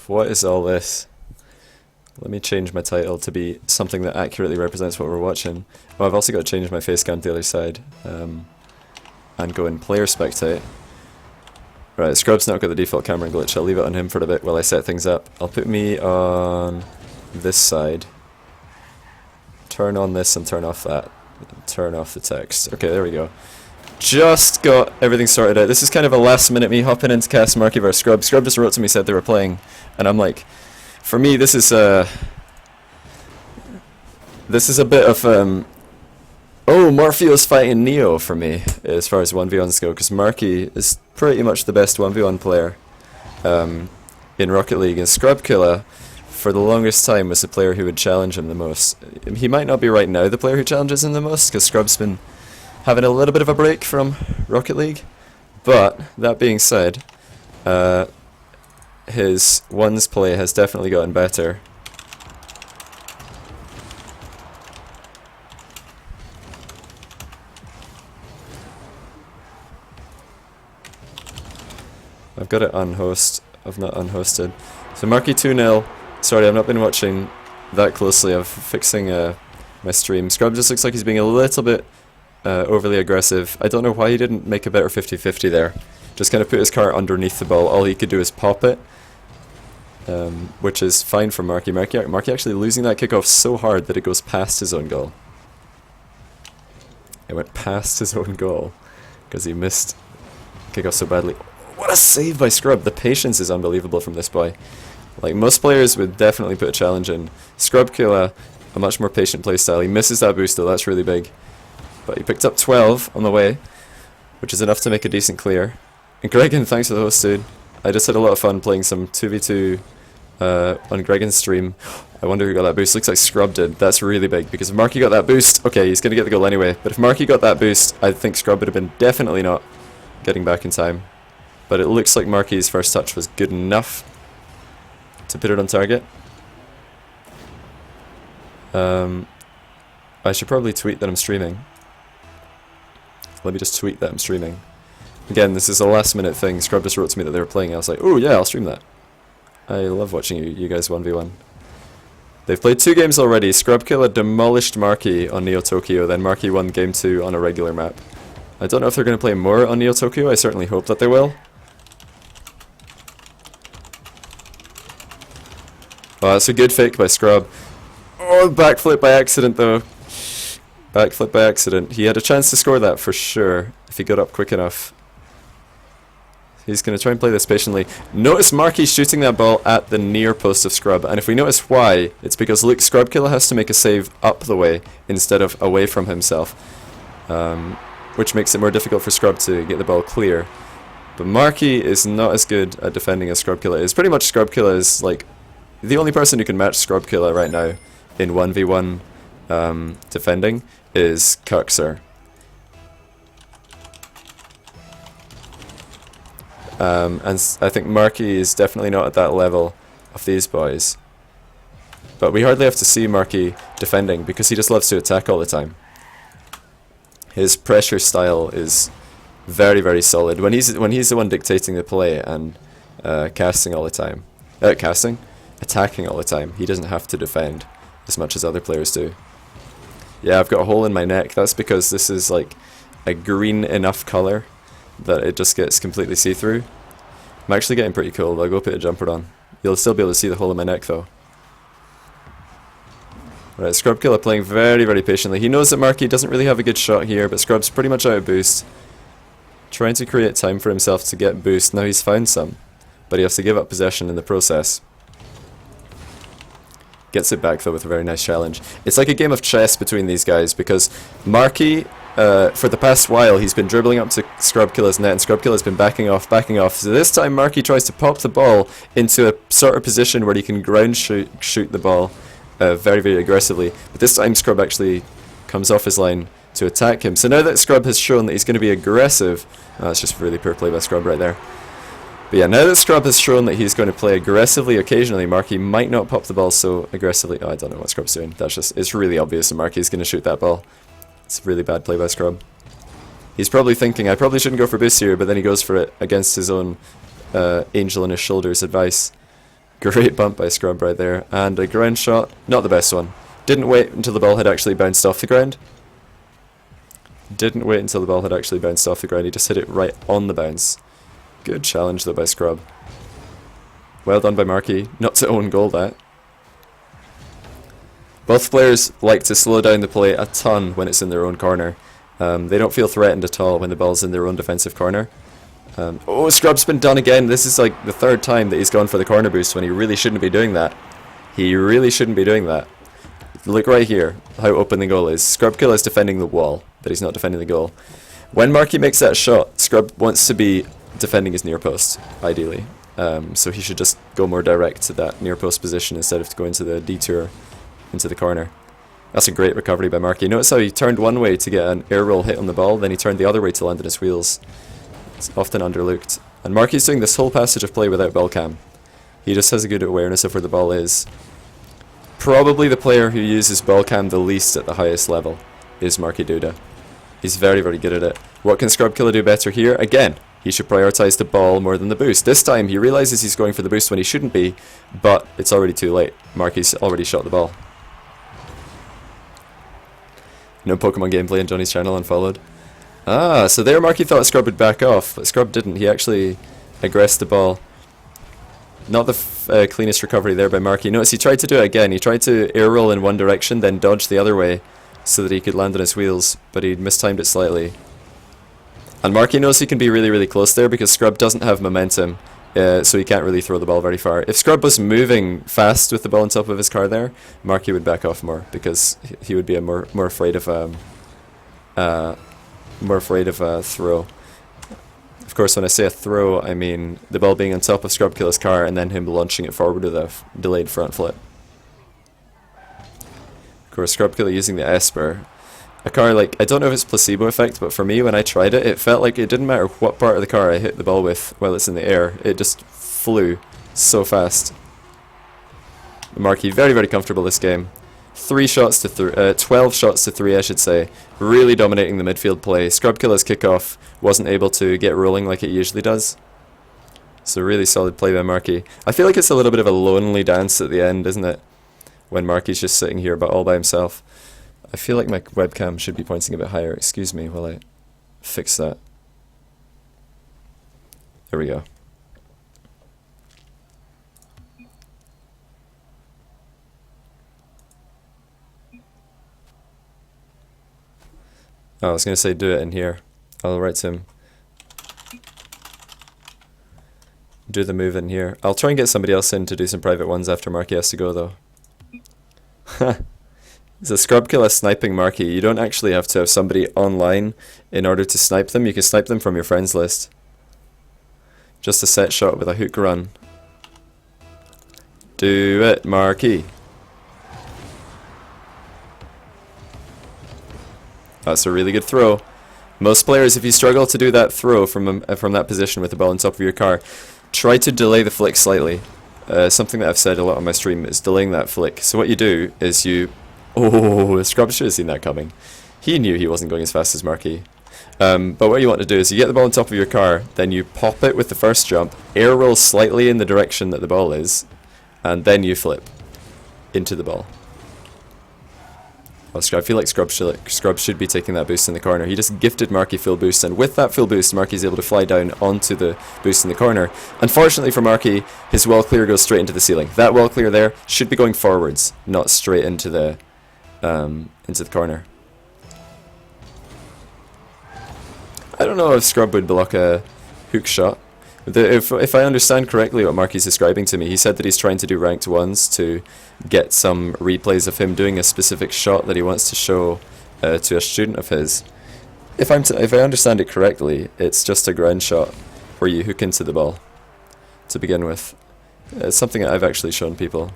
What is all this? Let me change my title to be something that accurately represents what we're watching. Oh, I've also got to change my face cam to the other side. And go in player spectate. Right, Scrub's not got the default camera glitch. I'll leave it on him for a bit while I set things up. I'll put me on this side. Turn on this and turn off that. Turn off the text. Okay, there we go. Just got everything sorted out. This is kind of a last minute me hopping into cast Marky vs Scrub. Scrub just wrote to me, said they were playing, and I'm like, for me this is a bit of oh, Morpheo's fighting Neo for me as far as 1v1s go, because Marky is pretty much the best 1v1 player in Rocket League, and Scrub Killa for the longest time was the player who would challenge him the most. He might not be right now the player who challenges him the most, because Scrub's been having a little bit of a break from Rocket League, but that being said, his ones play has definitely gotten better. I've got it unhost. I've not unhosted. So Marky 2-0. Sorry, I've not been watching that closely. I'm fixing my stream. Scrub just looks like he's being a little bit overly aggressive. I don't know why he didn't make a better 50-50 there. Just kind of put his car underneath the ball. All he could do is pop it, which is fine for Marky. Marky actually losing that kickoff so hard that it goes past his own goal. It went past his own goal because he missed kickoff so badly. What a save by Scrub. The patience is unbelievable from this boy. Like, most players would definitely put a challenge in. Scrub Killa, a much more patient playstyle. He misses that boost though, that's really big. But he picked up 12 on the way, which is enough to make a decent clear. And Gregan, thanks for the host, dude. I just had a lot of fun playing some 2v2 on Gregan's stream. I wonder who got that boost. Looks like Scrub did. That's really big, because if Marky got that boost, okay, he's going to get the goal anyway. But if Marky got that boost, I think Scrub would have been definitely not getting back in time. But it looks like Marky's first touch was good enough to put it on target. I should probably tweet that I'm streaming. Let me just tweet that I'm streaming. Again, this is a last minute thing. Scrub just wrote to me that they were playing. I was like, oh yeah, I'll stream that. I love watching you guys 1v1. They've played 2 games already. Scrub Killa demolished Marky on Neo Tokyo, then Marky won game 2 on a regular map. I don't know if they're going to play more on Neo Tokyo. I certainly hope that they will. Oh, that's a good fake by Scrub. Oh, backflip by accident though. Backflip by accident. He had a chance to score that for sure, if he got up quick enough. He's going to try and play this patiently. Notice Marky shooting that ball at the near post of Scrub, and if we notice why, it's because look, Scrub Killa has to make a save up the way instead of away from himself, which makes it more difficult for Scrub to get the ball clear. But Marky is not as good at defending as Scrub Killa is. Pretty much Scrub Killa is like the only person who can match Scrub Killa right now in 1v1 defending is Kuxer. And I think Marky is definitely not at that level of these boys. But we hardly have to see Marky defending because he just loves to attack all the time. His pressure style is very, very solid. When he's the one dictating the play and casting all the time. Attacking all the time. He doesn't have to defend as much as other players do. Yeah, I've got a hole in my neck. That's because this is like a green enough colour that it just gets completely see-through. I'm actually getting pretty cold. I'll go put a jumper on. You'll still be able to see the hole in my neck though. Right, Scrub Killa playing very, very patiently. He knows that Marky doesn't really have a good shot here, but Scrub's pretty much out of boost. Trying to create time for himself to get boost. Now he's found some, but he has to give up possession in the process. Gets it back though with a very nice challenge. It's like a game of chess between these guys because Marky, for the past while, he's been dribbling up to Scrub Killa's net and Scrub Killa's been backing off. So this time Marky tries to pop the ball into a sort of position where he can ground shoot the ball very, very aggressively. But this time Scrub actually comes off his line to attack him. So now that Scrub has shown that he's going to be aggressive, that's just really poor play by Scrub right there. But yeah, now that Scrub has shown that he's going to play aggressively occasionally, Marky might not pop the ball so aggressively. Oh, I don't know what Scrub's doing. It's really obvious that Marky's going to shoot that ball. It's a really bad play by Scrub. He's probably thinking, I probably shouldn't go for boost here, but then he goes for it against his own angel on his shoulders advice. Great bump by Scrub right there. And a ground shot. Not the best one. Didn't wait until the ball had actually bounced off the ground. Didn't wait until the ball had actually bounced off the ground. He just hit it right on the bounce. Good challenge though by Scrub. Well done by Marky. Not to own goal that. Both players like to slow down the play a ton when it's in their own corner. They don't feel threatened at all when the ball's in their own defensive corner. Oh, Scrub's been done again. This is like the third time that he's gone for the corner boost when he really shouldn't be doing that. He really shouldn't be doing that. Look right here, how open the goal is. Scrub Killa is defending the wall, but he's not defending the goal. When Marky makes that shot, Scrub wants to be defending his near post, ideally. So he should just go more direct to that near post position instead of going to the detour into the corner. That's a great recovery by Marky. Notice how he turned one way to get an air roll hit on the ball, then he turned the other way to land on his wheels. It's often underlooked. And Marky's doing this whole passage of play without ball cam. He just has a good awareness of where the ball is. Probably the player who uses ball cam the least at the highest level is Markydooda. He's very, very good at it. What can Scrub Killa do better here? Again, he should prioritize the ball more than the boost. This time he realizes he's going for the boost when he shouldn't be, but it's already too late. Marky's already shot the ball. No Pokemon gameplay on Johnny's channel, unfollowed. Ah, so there Marky thought Scrub would back off, but Scrub didn't. He actually aggressed the ball. Not the cleanest recovery there by Marky. Notice he tried to do it again. He tried to air roll in one direction, then dodge the other way so that he could land on his wheels, but he'd mistimed it slightly. And Marky knows he can be really, really close there because Scrub doesn't have momentum, so he can't really throw the ball very far. If Scrub was moving fast with the ball on top of his car there, Marky would back off more because he would be more afraid of a throw. Of course, when I say a throw, I mean the ball being on top of Scrub Killa's car and then him launching it forward with a delayed front flip. Of course, Scrub Killa using the Esper. A car, like, I don't know if it's placebo effect, but for me, when I tried it, it felt like it didn't matter what part of the car I hit the ball with while it's in the air. It just flew so fast. Marky, very, very comfortable this game. 12 shots to 3, I should say. Really dominating the midfield play. Scrub Killa's kickoff wasn't able to get rolling like it usually does. So really solid play by Marky. I feel like it's a little bit of a lonely dance at the end, isn't it? When Marky's just sitting here but all by himself. I feel like my webcam should be pointing a bit higher. Excuse me while I fix that. There we go. Oh, I was going to say do it in here. I'll write to him. Do the move in here. I'll try and get somebody else in to do some private ones after Marky has to go though. It's a Scrub Killa sniping Marky. You don't actually have to have somebody online in order to snipe them. You can snipe them from your friends list. Just a set shot with a hook run. Do it, Marky. That's a really good throw. Most players, if you struggle to do that throw from that position with the ball on top of your car, try to delay the flick slightly. Something that I've said a lot on my stream is delaying that flick. So what you do is you... Oh, Scrub should have seen that coming. He knew he wasn't going as fast as Marky. But what you want to do is you get the ball on top of your car, then you pop it with the first jump, air roll slightly in the direction that the ball is, and then you flip into the ball. I feel like Scrub should be taking that boost in the corner. He just gifted Marky full boost, and with that full boost, Marky's able to fly down onto the boost in the corner. Unfortunately for Marky, his wall clear goes straight into the ceiling. That wall clear there should be going forwards, not straight into the corner. I don't know if Scrub would block a hook shot. If I understand correctly what Marky's describing to me, he said that he's trying to do ranked ones to get some replays of him doing a specific shot that he wants to show to a student of his. If I understand it correctly, it's just a ground shot where you hook into the ball to begin with. It's something that I've actually shown people.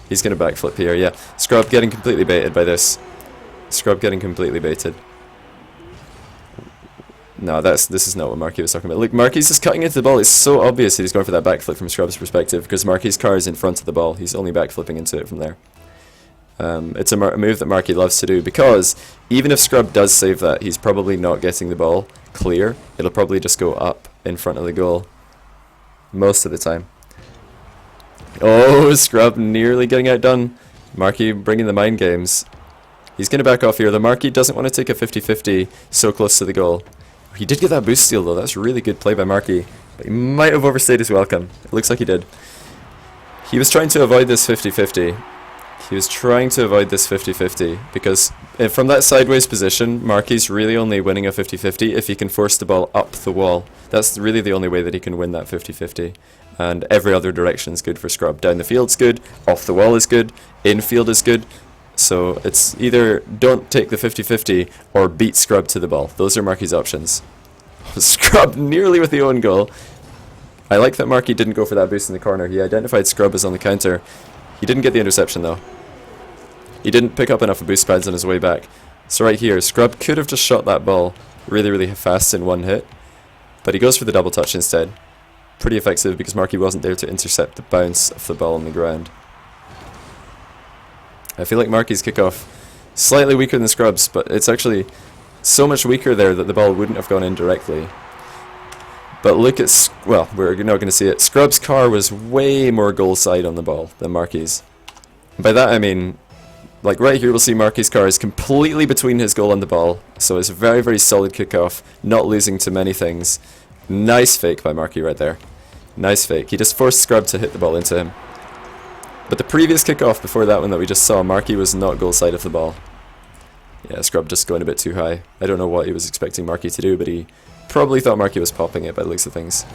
He's going to backflip here, yeah. Scrub getting completely baited by this. Scrub getting completely baited. No, this is not what Marky was talking about. Look, Marky's just cutting into the ball. It's so obvious that he's going for that backflip from Scrub's perspective because Marky's car is in front of the ball. He's only backflipping into it from there. It's a move that Marky loves to do because even if Scrub does save that, he's probably not getting the ball clear. It'll probably just go up in front of the goal most of the time. Oh, Scrub nearly getting outdone. Marky bringing the mind games. He's going to back off here. The Marky doesn't want to take a 50-50 so close to the goal. He did get that boost steal though. That's really good play by Marky. But he might have overstayed his welcome. It looks like he did. He was trying to avoid this 50-50. He was trying to avoid this 50-50 because from that sideways position, Marky's really only winning a 50-50 if he can force the ball up the wall. That's really the only way that he can win that 50-50. And every other direction is good for Scrub. Down the field's good, off the wall is good, infield is good. So it's either don't take the 50-50 or beat Scrub to the ball. Those are Marky's options. Scrub nearly with the own goal. I like that Marky didn't go for that boost in the corner. He identified Scrub as on the counter. He didn't get the interception though. He didn't pick up enough boost pads on his way back. So right here, Scrub could have just shot that ball really fast in one hit. But he goes for the double touch instead. Pretty effective because Marky wasn't there to intercept the bounce of the ball on the ground. I feel like Marky's kickoff slightly weaker than Scrub's, but it's actually so much weaker there that the ball wouldn't have gone in directly. But look at, well, we're not going to see it. Scrub's car was way more goal side on the ball than Marky's. By that I mean, like right here we'll see Marky's car is completely between his goal and the ball. So it's a very solid kickoff, not losing to many things. Nice fake by Marky right there. Nice fake. He just forced Scrub to hit the ball into him. But the previous kickoff before that one that we just saw, Marky was not goal side of the ball. Yeah, Scrub just going a bit too high. I don't know what he was expecting Marky to do, but he probably thought Marky was popping it by the looks of things.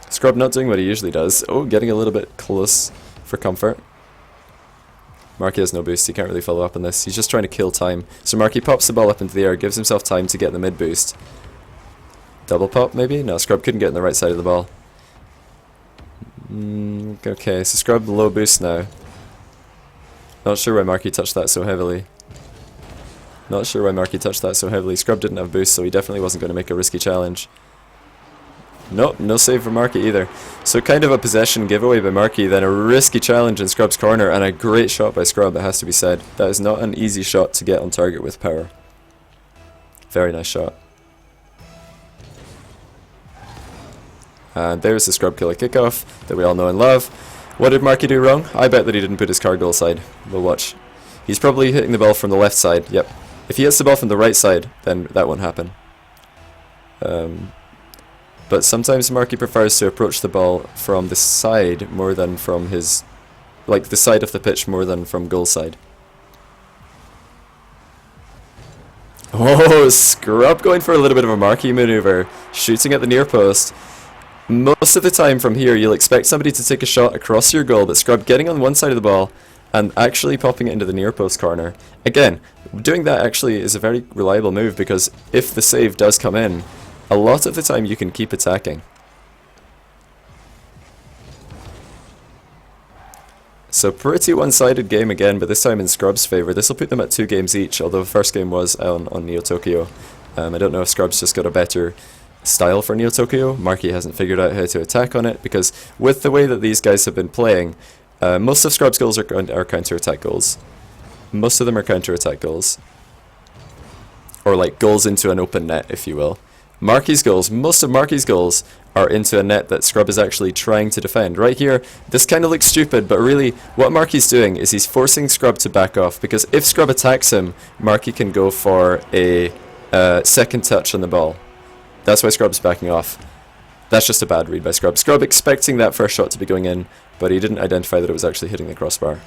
Scrub not doing what he usually does. Oh, getting a little bit close for comfort. Marky has no boost, he can't really follow up on this. He's just trying to kill time. So Marky pops the ball up into the air, gives himself time to get the mid boost. Double pop maybe? No, Scrub couldn't get on the right side of the ball. Okay, so Scrub low boost now. Not sure why Marky touched that so heavily. Scrub didn't have boost, so he definitely wasn't going to make a risky challenge. Nope, no save for Marky either. So kind of a possession giveaway by Marky, then a risky challenge in Scrub's corner, and a great shot by Scrub, it has to be said. That is not an easy shot to get on target with power. Very nice shot. And there's the Scrub Killa kickoff that we all know and love. What did Marky do wrong? I bet that he didn't put his car goal side. We'll watch. He's probably hitting the ball from the left side. Yep. If he hits the ball from the right side, then that won't happen. But sometimes Marky prefers to approach the ball from the side more than from his, like the side of the pitch more than from goal side. Oh, Scrub going for a little bit of a Marky maneuver, shooting at the near post. Most of the time from here you'll expect somebody to take a shot across your goal, but Scrub getting on one side of the ball and actually popping it into the near post corner. Again, doing that actually is a very reliable move because if the save does come in, a lot of the time you can keep attacking. So pretty one-sided game again, but this time in Scrub's favour. This will put them at 2 games each, although the first game was on Neo Tokyo. I don't know if Scrub's just got a better style for Neo Tokyo. Marky hasn't figured out how to attack on it, because with the way that these guys have been playing, most of Scrub's goals are counter-attack goals. Most of them are counter-attack goals. Or like goals into an open net, if you will. Marky's goals, most of Marky's goals are into a net that Scrub is actually trying to defend. Right here, this kind of looks stupid, but really what Marky's doing is he's forcing Scrub to back off, because if Scrub attacks him, Marky can go for a second touch on the ball. That's why Scrub's backing off. That's just a bad read by Scrub. Scrub expecting that first shot to be going in, but he didn't identify that it was actually hitting the crossbar.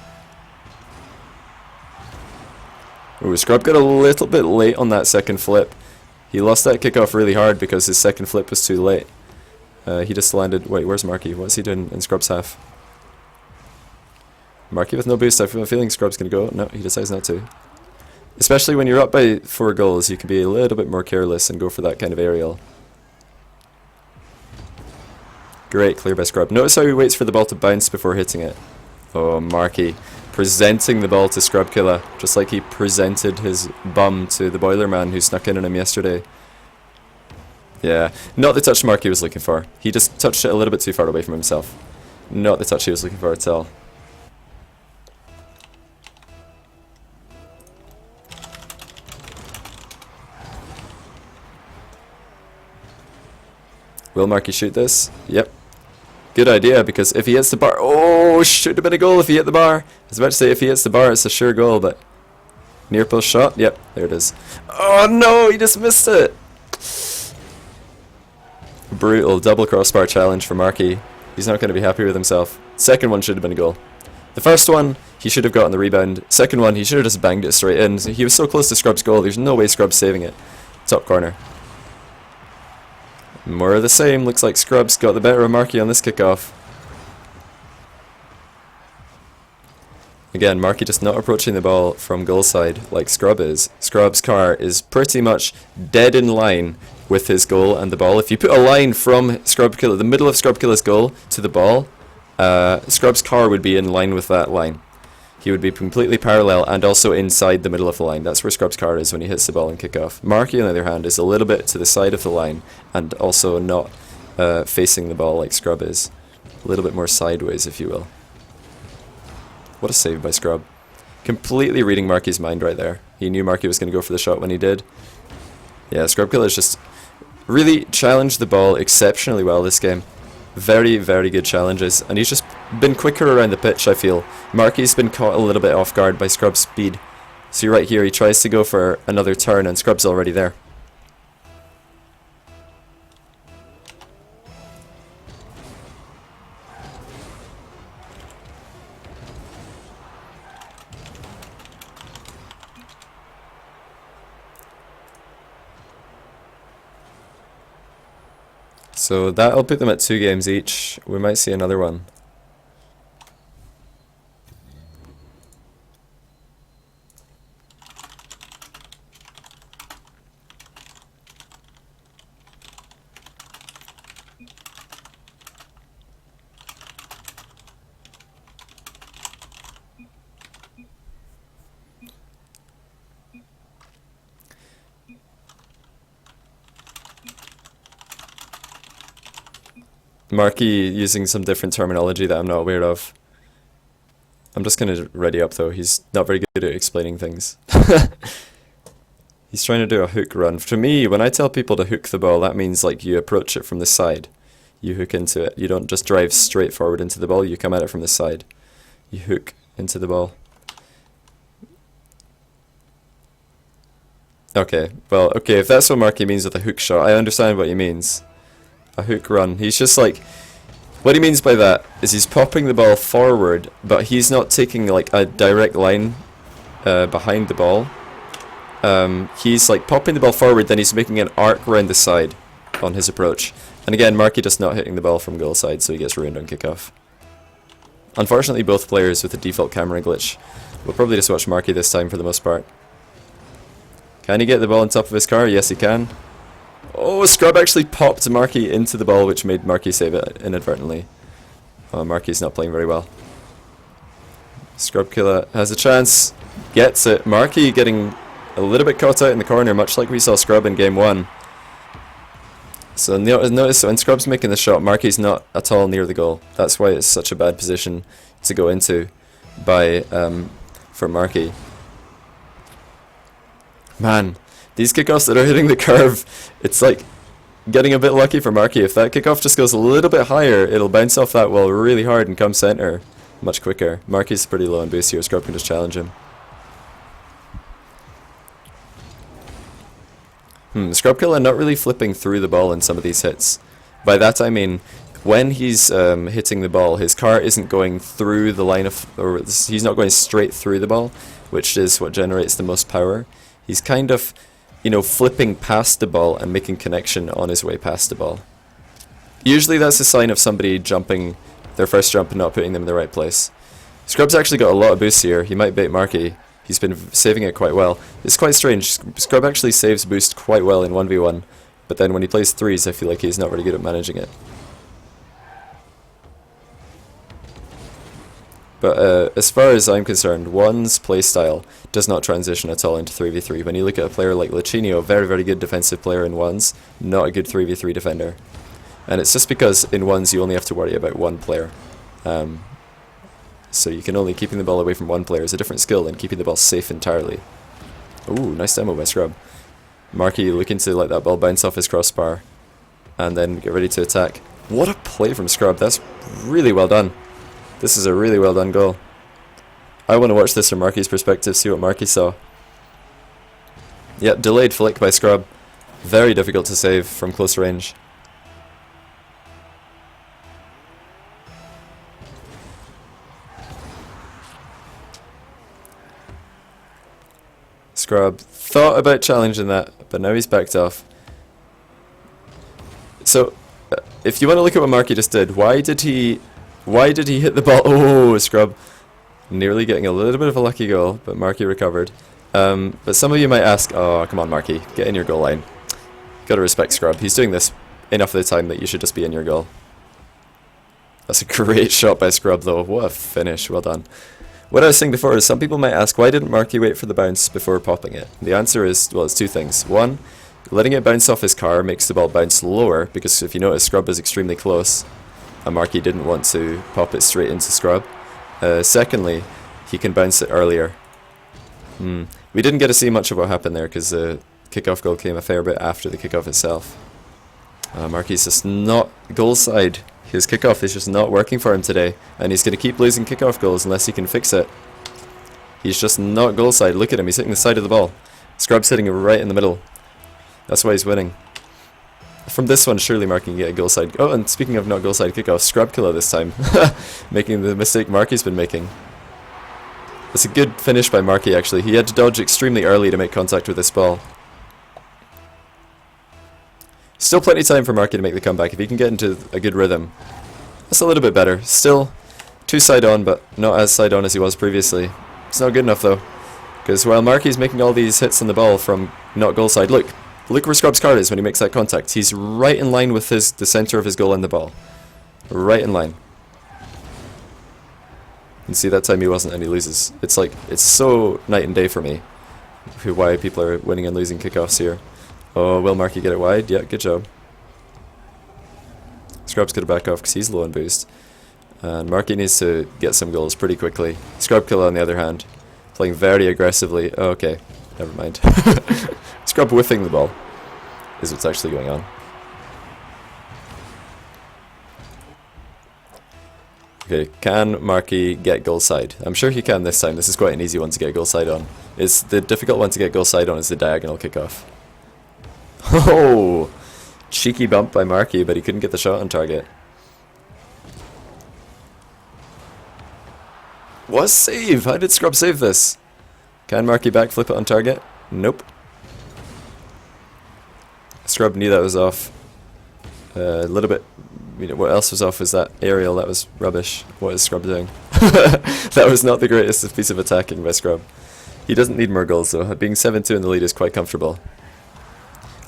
Ooh, Scrub got a little bit late on that second flip. He lost that kickoff really hard because his second flip was too late. He just landed... Wait, where's Marky? What's he doing in Scrub's half? Marky with no boost. I have a feeling Scrub's going to go. No, he decides not to. Especially when you're up by 4 goals, you can be a little bit more careless and go for that kind of aerial. Great clear by Scrub. Notice how he waits for the ball to bounce before hitting it. Oh, Marky presenting the ball to Scrub Killa, just like he presented his bum to the Boiler Man who snuck in on him yesterday. Yeah, not the touch Marky was looking for. He just touched it a little bit too far away from himself. Not the touch he was looking for at all. Will Marky shoot this? Yep. good idea, because if he hits the bar... Oh, should have been a goal if he hit the bar. I was about to say if he hits the bar, it's a sure goal, but... Near post shot? Yep, there it is. Oh no, he just missed it! Brutal double crossbar challenge for Marky. He's not going to be happy with himself. Second one should have been a goal. The first one, he should have gotten the rebound. Second one, he should have just banged it straight in. He was so close to Scrub's goal, there's no way Scrub's saving it. Top corner. More of the same, looks like Scrub's got the better of Marky on this kickoff. Again, Marky just not approaching the ball from goal side like Scrub is. Scrub's car is pretty much dead in line with his goal and the ball. If you put a line from Scrub Killa, the middle of Scrub Killa's goal to the ball, Scrub's car would be in line with that line. He would be completely parallel and also inside the middle of the line. That's where Scrub's car is when he hits the ball in kickoff. Marky, on the other hand, is a little bit to the side of the line and also not facing the ball like Scrub is. A little bit more sideways, if you will. What a save by Scrub. Completely reading Marky's mind right there. He knew Marky was going to go for the shot when he did. Yeah, Scrub Killa's just really challenged the ball exceptionally well this game. Very, very good challenges, and he's just been quicker around the pitch, I feel. Marky's been caught a little bit off guard by Scrub's speed. See right here, he tries to go for another turn, and Scrub's already there. So that'll put them at 2 games each. We might see another one. Marky using some different terminology that I'm not aware of. I'm just going to ready up though, he's not very good at explaining things. He's trying to do a hook run. To me, when I tell people to hook the ball, that means like you approach it from the side. You hook into it. You don't just drive straight forward into the ball, you come at it from the side. You hook into the ball. Okay, well, okay, if that's what Marky means with a hook shot, I understand what he means. A hook run. He's just like, what he means by that is he's popping the ball forward, but he's not taking like a direct line behind the ball. He's like popping the ball forward, then he's making an arc around the side on his approach. And again, Marky just not hitting the ball from goal side, so he gets ruined on kickoff. Unfortunately, both players with the default camera glitch. We'll probably just watch Marky this time for the most part. Can he get the ball on top of his car? Yes, he can. Oh, Scrub actually popped Marky into the ball, which made Marky save it inadvertently. Oh, Marky's not playing very well. Scrub Killa has a chance, gets it. Marky getting a little bit caught out in the corner, much like we saw Scrub in game 1. So notice when Scrub's making the shot, Marky's not at all near the goal. That's why it's such a bad position to go into for Marky. Man, these kickoffs that are hitting the curve, it's like getting a bit lucky for Marky. If that kickoff just goes a little bit higher, it'll bounce off that wall really hard and come center much quicker. Marky's pretty low on boost here, Scrub can just challenge him. Scrub Killa not really flipping through the ball in some of these hits. By that I mean, when he's hitting the ball, his car isn't going through the line of, or he's not going straight through the ball, which is what generates the most power. He's kind of, you know, flipping past the ball and making connection on his way past the ball. Usually that's a sign of somebody jumping their first jump and not putting them in the right place. Scrub's actually got a lot of boost here. He might bait Marky. He's been saving it quite well. It's quite strange. Scrub actually saves boost quite well in 1v1, but then when he plays threes, I feel like he's not really good at managing it. But as far as I'm concerned, one's playstyle does not transition at all into 3v3. When you look at a player like Lachinio, very, very good defensive player in ones, not a good 3v3 defender. And it's just because in ones you only have to worry about one player. So you can only keeping the ball away from one player is a different skill than keeping the ball safe entirely. Ooh, nice demo by Scrub. Marky looking to let that ball bounce off his crossbar and then get ready to attack. What a play from Scrub. That's really well done. This is a really well done goal. I want to watch this from Marky's perspective, see what Marky saw. Yep, delayed flick by Scrub. Very difficult to save from close range. Scrub thought about challenging that, but now he's backed off. So, if you want to look at what Marky just did, why did he hit the ball? Oh, Scrub nearly getting a little bit of a lucky goal, but Marky recovered. But some of you might ask, oh, come on, Marky, get in your goal line. Gotta respect Scrub. He's doing this enough of the time that you should just be in your goal. That's a great shot by Scrub, though. What a finish. Well done. What I was saying before is some people might ask, why didn't Marky wait for the bounce before popping it? The answer is, well, it's two things. One, letting it bounce off his car makes the ball bounce lower, because if you notice, Scrub is extremely close, and Marky didn't want to pop it straight into Scrub. Secondly, he can bounce it earlier. We didn't get to see much of what happened there, because the kickoff goal came a fair bit after the kickoff itself. Marky's just not goal side. His kickoff is just not working for him today, and he's going to keep losing kickoff goals unless he can fix it. He's just not goal side. Look at him, he's hitting the side of the ball. Scrub's hitting it right in the middle. That's why he's winning. From this one, surely Marky can get a goal side. Oh, and speaking of not goal side kickoff, Scrub Killa this time. Making the mistake Marky's been making. It's a good finish by Marky, actually. He had to dodge extremely early to make contact with this ball. Still plenty of time for Marky to make the comeback if he can get into a good rhythm. That's a little bit better. Still too side on, but not as side on as he was previously. It's not good enough though, because while Marky's making all these hits on the ball from not goal side, look where Scrub's car is when he makes that contact. He's right in line with the center of his goal and the ball. Right in line. And see, that time he wasn't, and he loses. It's like, it's so night and day for me why people are winning and losing kickoffs here. Oh, will Marky get it wide? Yeah, good job. Scrub's going to back off because he's low on boost. And Marky needs to get some goals pretty quickly. Scrub Killa, on the other hand, playing very aggressively. Oh, okay, never mind. Scrub whiffing the ball is what's actually going on. Okay, can Marky get goal side? I'm sure he can this time. This is quite an easy one to get goal side on. The difficult one to get goal side on is the diagonal kickoff. Oh! Cheeky bump by Marky, but he couldn't get the shot on target. What a save! How did Scrub save this? Can Marky backflip it on target? Nope. Scrub knew that was off. A little bit. You know, what else was off was that aerial. That was rubbish. What is Scrub doing? That was not the greatest piece of attacking by Scrub. He doesn't need more goals though. Being 7-2 in the lead is quite comfortable.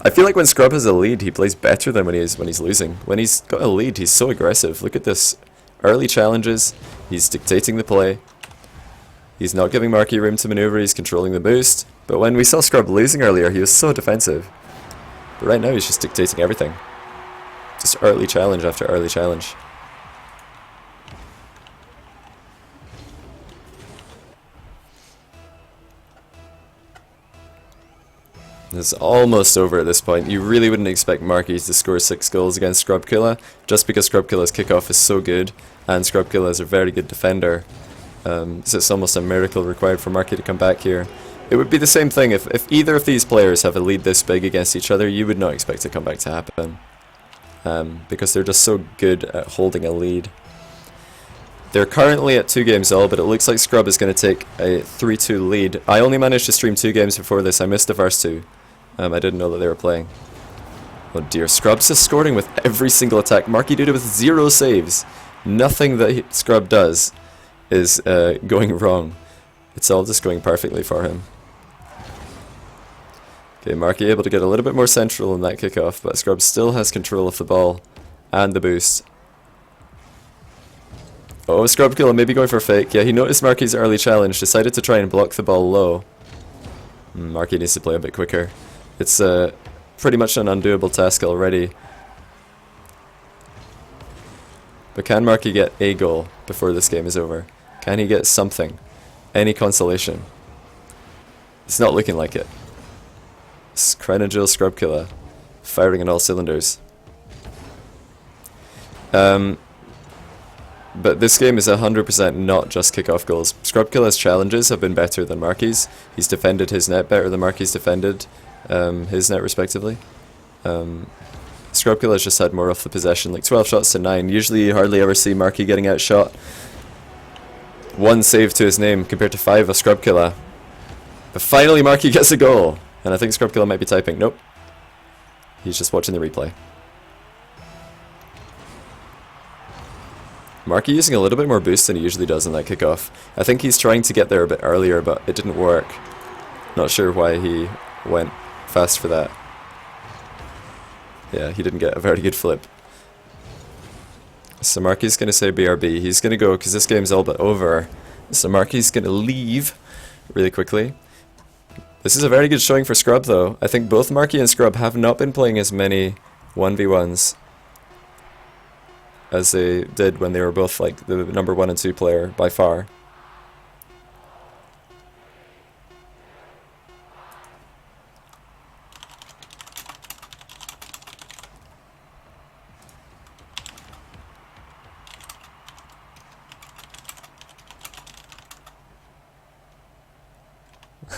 I feel like when Scrub has a lead, he plays better than when he's losing. When he's got a lead, he's so aggressive. Look at this. Early challenges. He's dictating the play. He's not giving Marky room to maneuver. He's controlling the boost. But when we saw Scrub losing earlier, he was so defensive. But right now, he's just dictating everything. Just early challenge after early challenge. It's almost over at this point. You really wouldn't expect Marky to score 6 goals against Scrub Killa, just because Scrub Killa's kickoff is so good, and Scrub Killa is a very good defender. So it's almost a miracle required for Marky to come back here. It would be the same thing if either of these players have a lead this big against each other. You would not expect a comeback to happen, because they're just so good at holding a lead. They're currently at 2 games all, but it looks like Scrub is going to take a 3-2 lead. I only managed to stream 2 games before this. I missed the first 2. I didn't know that they were playing. Oh dear, Scrub's just scoring with every single attack. Markydooda with 0 saves. Nothing that Scrub does is going wrong. It's all just going perfectly for him. Okay, Marky able to get a little bit more central in that kickoff, but Scrub still has control of the ball and the boost. Oh, Scrub Killa maybe going for a fake. Yeah, he noticed Marky's early challenge, decided to try and block the ball low. Marky needs to play a bit quicker. It's pretty much an undoable task already. But can Marky get a goal before this game is over? Can he get something? Any consolation? It's not looking like it. It's Scrub Killa firing on all cylinders. But this game is 100% not just kickoff goals. Scrubkilla's challenges have been better than Marky's. He's defended his net better than Marky's defended his net, respectively. Scrubkilla's just had more off the possession, like 12 shots to 9. Usually you hardly ever see Marky getting outshot. 1 save to his name compared to 5 of Scrubkilla. But finally Marky gets a goal. And I think Scrubkilla might be typing. Nope. He's just watching the replay. Marky using a little bit more boost than he usually does in that kickoff. I think he's trying to get there a bit earlier, but it didn't work. Not sure why he went fast for that. Yeah, he didn't get a very good flip. So Marky's going to say BRB. He's going to go, because this game's all but over. So Marky's going to leave really quickly. This is a very good showing for Scrub, though. I think both Marky and Scrub have not been playing as many 1v1s as they did when they were both like the number 1 and 2 player by far.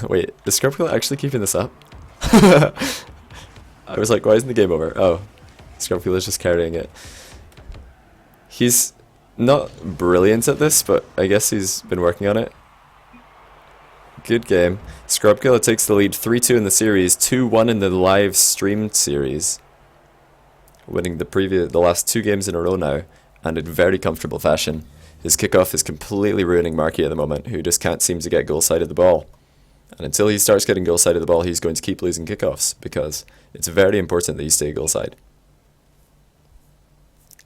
Wait, is Scrubkilla actually keeping this up? I was like, why isn't the game over? Oh, Scrubkilla's just carrying it. He's not brilliant at this, but I guess he's been working on it. Good game. Scrubkilla takes the lead 3-2 in the series, 2-1 in the live streamed series. Winning the last 2 games in a row now, and in very comfortable fashion. His kickoff is completely ruining Marky at the moment, who just can't seem to get goal side of the ball. And until he starts getting goal side of the ball, he's going to keep losing kickoffs, because it's very important that you stay goal side.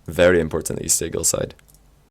Very important that you stay goal side.